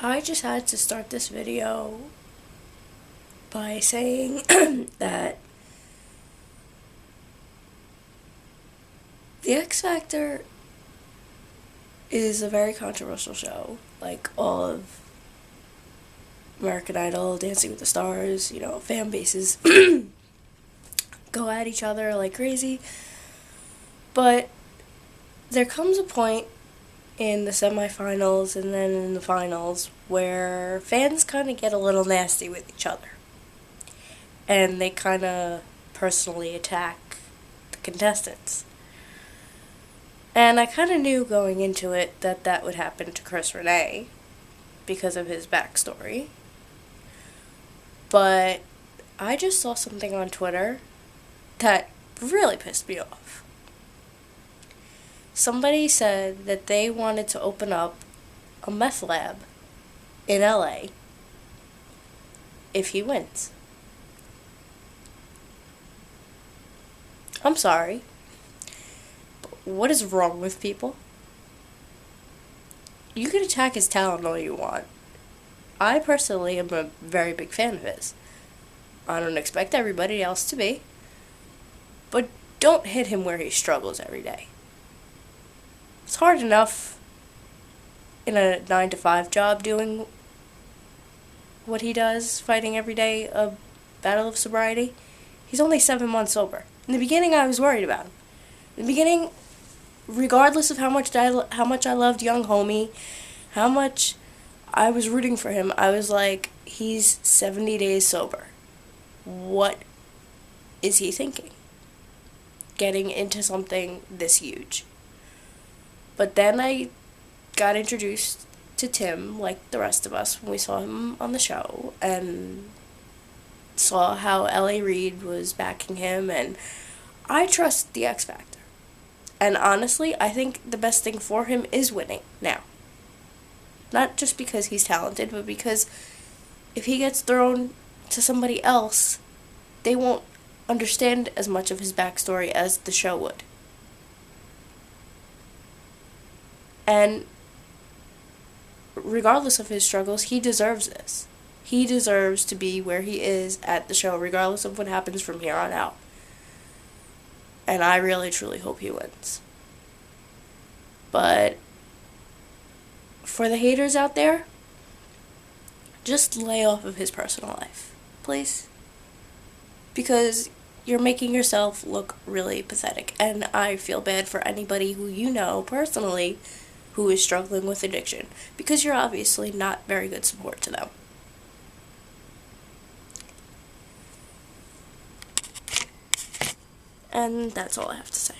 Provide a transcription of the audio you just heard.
I just had to start this video by saying that The X Factor is a very controversial show, like all of American Idol, Dancing with the Stars, fan bases go at each other like crazy. But there comes a point in the semifinals and then in the finals where fans kind of get a little nasty with each other. And they kind of personally attack the contestants. And I kind of knew going into it that that would happen to Chris Rene because of his backstory. But I just saw something on Twitter that really pissed me off. Somebody said that they wanted to open up a meth lab in LA if he wins. I'm sorry, but what is wrong with people? You can attack his talent all you want. I personally am a very big fan of his. I don't expect everybody else to be. But don't hit him where he struggles every day. It's hard enough in a 9-to-5 job doing what he does, fighting every day a battle of sobriety. He's only 7 months sober. In the beginning, I was worried about him. In the beginning, regardless of how much I loved young homie, how much I was rooting for him, I was like, he's 70 days sober. What is he thinking? Getting into something this huge. But then I got introduced to Tim, like the rest of us, when we saw him on the show, and saw how L.A. Reid was backing him, and I trust the X Factor. And honestly, I think the best thing for him is winning now. Not just because he's talented, but because if he gets thrown to somebody else, they won't understand as much of his backstory as the show would. And regardless of his struggles, he deserves this. He deserves to be where he is at the show, regardless of what happens from here on out. And I really, truly hope he wins. But for the haters out there, just lay off of his personal life, please. Because you're making yourself look really pathetic. And I feel bad for anybody who you know personally who is struggling with addiction, because you're obviously not very good support to them. And that's all I have to say.